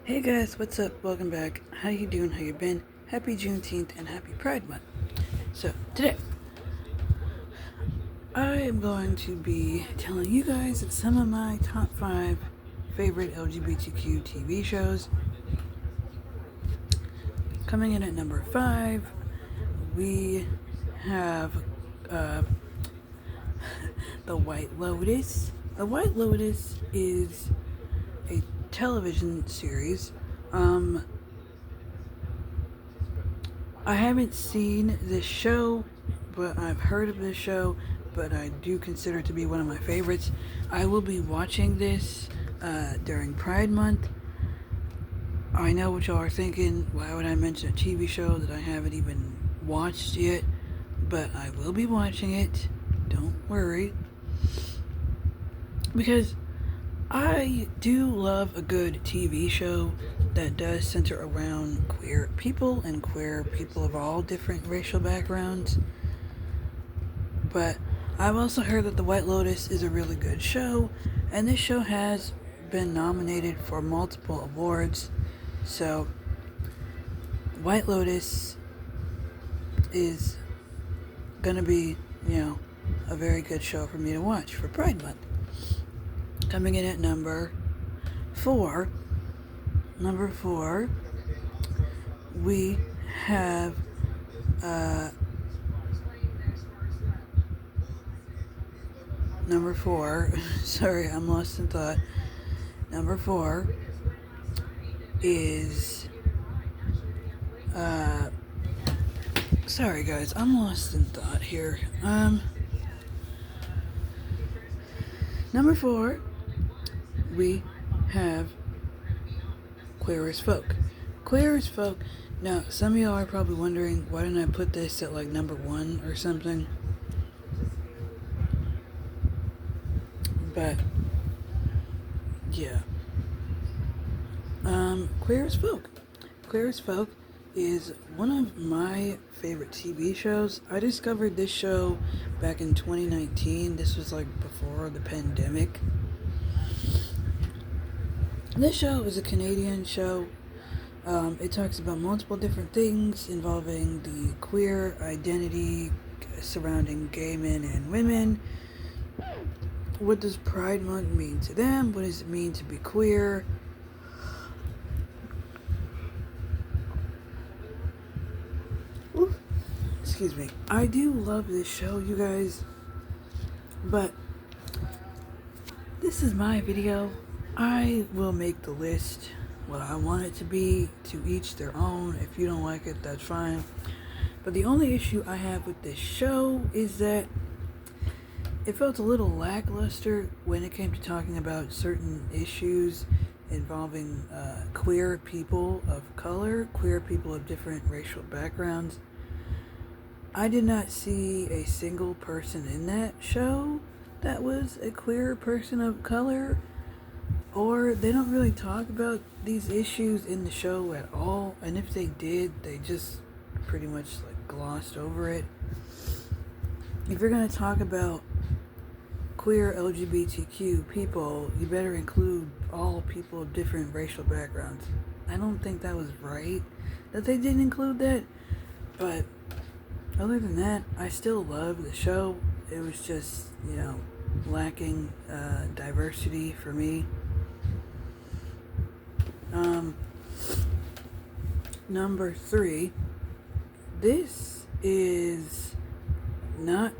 Hey guys, what's up? Welcome back. How you doing? How you been? Happy Juneteenth and happy Pride Month. So today, I am going to be telling you guys some of my top 5 favorite LGBTQ TV shows. Coming in at number 5, we have uh, The White Lotus. The White Lotus is a television series. I haven't seen this show, but I've heard of this show, but I do consider it to be one of my favorites. I will be watching this during Pride Month. I know what y'all are thinking. Why would I mention a TV show that I haven't even watched yet? But I will be watching it. Don't worry. Because I do love a good TV show that does center around queer people and queer people of all different racial backgrounds. But I've also heard that The White Lotus is a really good show, and this show has been nominated for multiple awards. So, White Lotus is gonna be, a very good show for me to watch for Pride Month. Coming in at number 4, we have number 4. Sorry, I'm lost in thought. Number 4 is sorry guys, I'm lost in thought here. Number 4, we have Queer as Folk. Queer as Folk. Now, some of y'all are probably wondering, why didn't I put this at like number 1 or something? But, yeah. Queer as Folk. Queer as Folk is one of my favorite TV shows. I discovered this show back in 2019. This was like before the pandemic. This show is a Canadian show. It talks about multiple different things involving the queer identity surrounding gay men and women. What does Pride Month mean to them? What does it mean to be queer? Ooh, excuse me. I do love this show, you guys. But this is my video. I will make the list what I want it to be, to each their own. If you don't like it, that's fine. But the only issue I have with this show is that it felt a little lackluster when it came to talking about certain issues involving queer people of color, queer people of different racial backgrounds. I did not see a single person in that show that was a queer person of color, or they don't really talk about these issues in the show at all, and if they did, they just pretty much like glossed over it. If you're going to talk about queer LGBTQ people, you better include all people of different racial backgrounds. I don't think that was right that they didn't include that, but other than that, I still love the show. It was just, lacking diversity for me. Number 3, this is not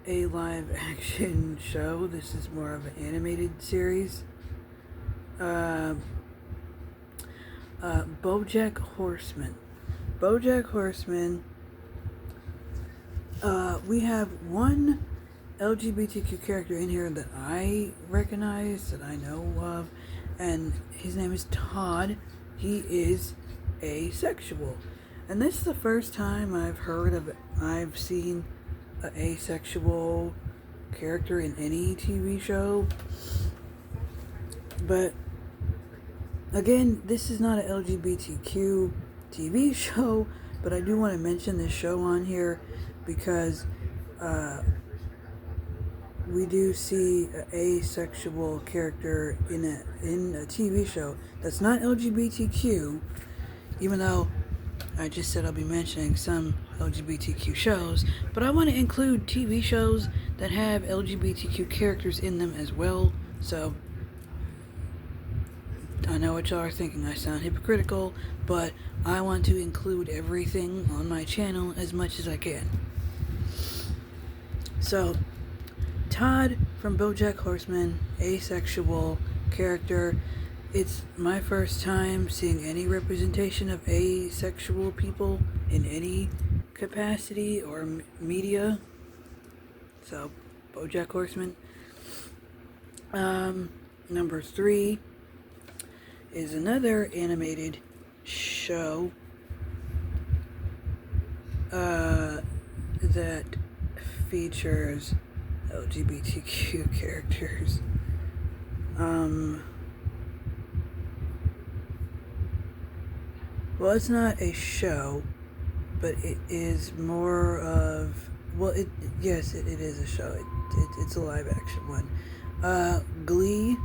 a live action show. This is more of an animated series. BoJack Horseman. BoJack Horseman. We have one LGBTQ character in here that I recognize, that I know of, and his name is Todd. He is asexual. And this is the first time I've seen an asexual character in any TV show. But again, this is not an LGBTQ TV show, but I do want to mention this show on here because we do see an asexual character in a TV show that's not LGBTQ, even though I just said I'll be mentioning some LGBTQ shows, but I want to include TV shows that have LGBTQ characters in them as well. So I know what y'all are thinking. I sound hypocritical, but I want to include everything on my channel as much as I can. So, Todd from BoJack Horseman, asexual character. It's my first time seeing any representation of asexual people in any capacity or media. So, BoJack Horseman. Number 3 is another animated show that features LGBTQ characters. Well, it's not a show, but it is more of, well, yes, it is a show. It's a live action one. Glee.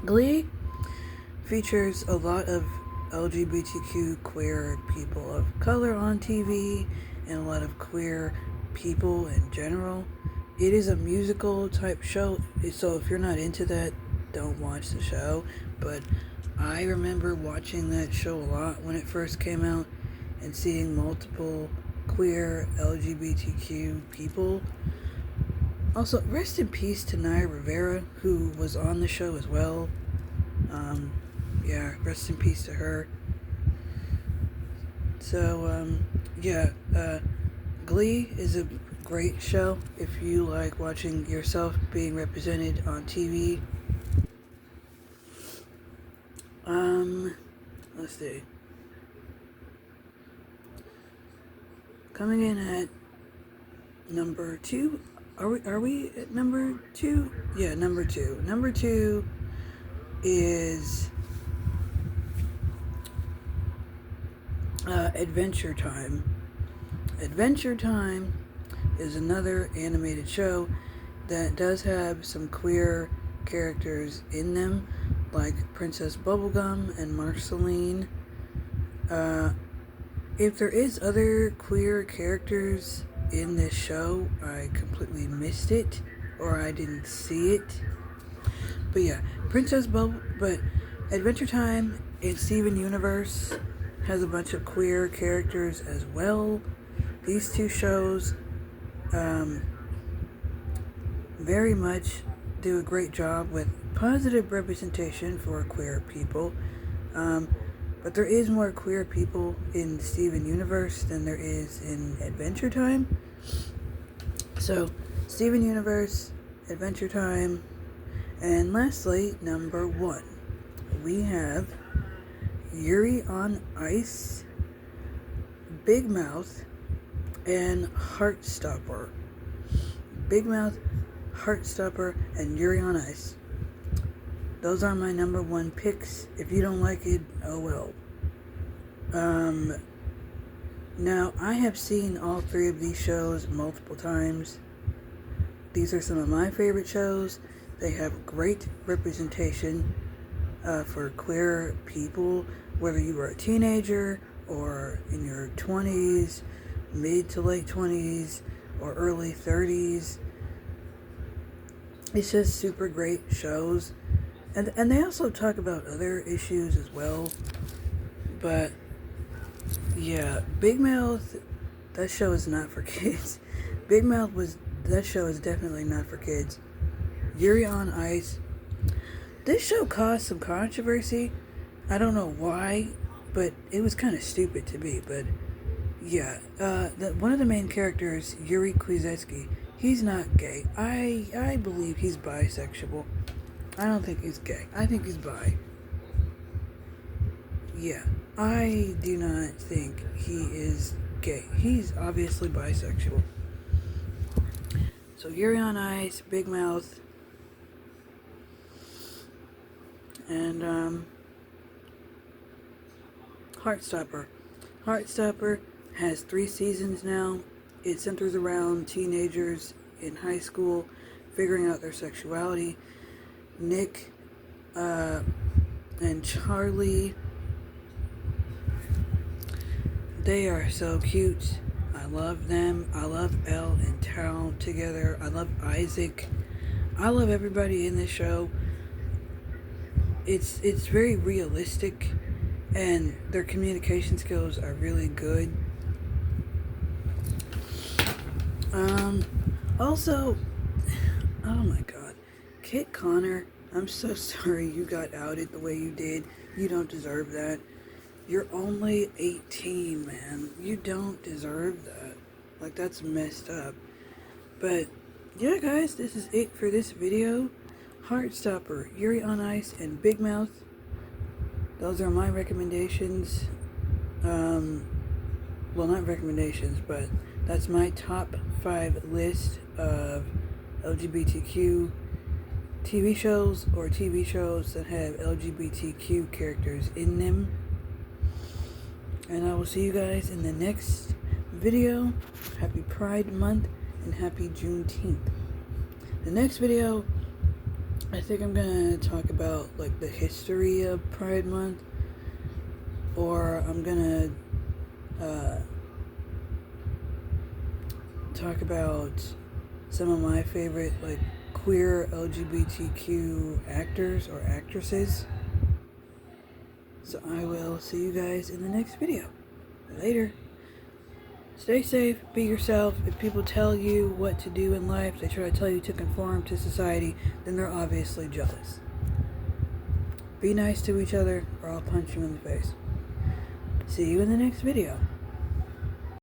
Glee features a lot of LGBTQ queer people of color on TV and a lot of queer people in general. It is a musical type show, so if you're not into that, don't watch the show. But I remember watching that show a lot when it first came out and seeing multiple queer LGBTQ people. Also, rest in peace to Naya Rivera, who was on the show as well. Yeah, rest in peace to her. So, Glee is a great show if you like watching yourself being represented on TV. Let's see. Coming in at number 2. Are we at number 2? Yeah, number 2. Number 2 is Adventure Time. Adventure Time is another animated show that does have some queer characters in them, like Princess Bubblegum and Marceline. If there is other queer characters in this show, I completely missed it, or I didn't see it. But yeah, but Adventure Time and Steven Universe has a bunch of queer characters as well. These two shows very much do a great job with positive representation for queer people. But there is more queer people in Steven Universe than there is in Adventure Time. So, Steven Universe, Adventure Time, and lastly, number 1, we have Yuri on Ice, Big Mouth, and Heartstopper. Big Mouth, Heartstopper, and Yuri on Ice. Those are my number 1 picks. If you don't like it, oh well. Now, I have seen all 3 of these shows multiple times. These are some of my favorite shows. They have great representation for queer people, whether you were a teenager or in your 20s, mid to late 20s, or early 30s. It's just super great shows. And they also talk about other issues as well. But yeah, Big Mouth, that show is not for kids. That show is definitely not for kids. Yuri on Ice. This show caused some controversy. I don't know why, but it was kind of stupid to me. But yeah, one of the main characters, Yuri Kwiatkowski, he's not gay. I believe he's bisexual. I don't think he's gay. I think he's bi. Yeah, I do not think he is gay. He's obviously bisexual. So Yuri on Ice, Big Mouth, and Heartstopper. Heartstopper has 3 seasons now. It centers around teenagers in high school, figuring out their sexuality. Nick and Charlie, they are so cute. I love them. I love Elle and Tal together. I love Isaac. I love everybody in this show. It's very realistic, and their communication skills are really good. Also, oh my god, Kit Connor, I'm so sorry you got outed the way you did. You don't deserve that. You're only 18, man. You don't deserve that. Like, that's messed up. But, yeah, guys, this is it for this video. Heartstopper, Yuri on Ice, and Big Mouth. Those are my recommendations. Well, not recommendations, but that's my top 5 list of LGBTQ TV shows or TV shows that have LGBTQ characters in them. And I will see you guys in the next video. Happy Pride Month and happy Juneteenth. The next video, I think I'm gonna talk about like the history of Pride Month, or I'm gonna talk about some of my favorite like queer LGBTQ actors or actresses. So I will see you guys in the next video. Later. Stay safe, be yourself. If people tell you what to do in life, they try to tell you to conform to society, then they're obviously jealous. Be nice to each other or I'll punch you in the face. See you in the next video.